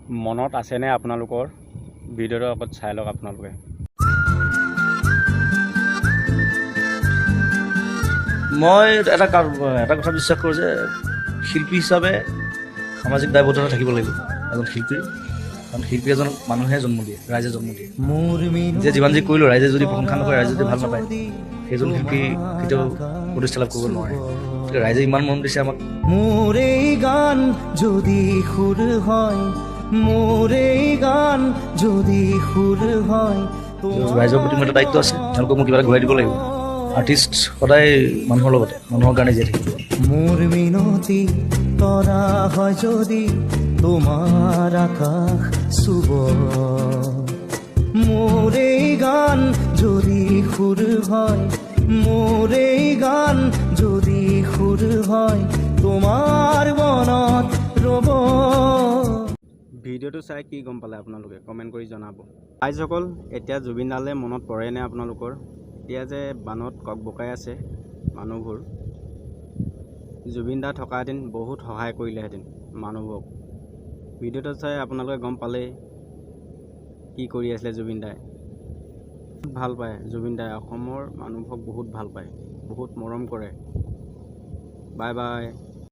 মনত আছেনে আপোনালোকৰ? ভিডিঅ'টো আগত চাই লওক আপোনালোকে। মই এটা কথা বিশ্বাস কৰোঁ যে শিল্পী হিচাপে সামাজিক দায়বদ্ধতা থাকিব লাগিব এজন শিল্পীৰ। কাৰণ শিল্পী এজন মানুহে জন্ম দিয়ে, ৰাইজে জন্ম দিয়ে। যে যিমান যি কৰিলোঁ ৰাইজে যদি প্ৰশংসা নকৰে, ৰাইজে যদি ভাল নাপায়, সেইজন শিল্পী কেতিয়াও প্ৰতিষ্ঠা লাভ কৰিব নোৱাৰে। ৰাইজে ইমান মৰম দিছে আমাক। মোৰ এই গান যদি সুৰ হয়, মোৰ এই গান যদি সুৰ হয়, ৰাইজৰ প্ৰতি মোৰ এটা দায়িত্ব আছে, তেওঁলোকক মোক কিবা এটা ঘূৰাই দিব লাগিব। আৰ্টিষ্ট সদায় মানুহৰ লগতে, মানুহৰ কাৰণে জীয়াই থাকিব। মোৰ মিনতি কৰা হয় যদি তোমাৰ আকাশ চুব, মোৰ এই গান যদি সুৰ হয়, মোৰ এই গান যদি সুৰ হয়, তোমাৰ মনত ৰ'ব। ভিডিঅ'টো চাই কি গম পালে আপোনালোকে কমেণ্ট কৰি জনাব। ৰাইজসকল, এতিয়া জুবিন দালৈ মনত পৰেনে আপোনালোকৰ? এতিয়া যে বানত ককবকাই আছে মানুহবোৰ, জুবিন দা থকাহেঁতেন বহুত সহায় কৰিলেহেঁতেন মানুহবোৰক। ভিডিঅ'টো চাই আপোনালোকে গম পালেই কি কৰি আছিলে জুবিন দাই। ভাল পায় জুবিন দাই, অসমৰ মানুহবোৰক বহুত ভাল পায়, বহুত মৰম কৰে। Bye bye.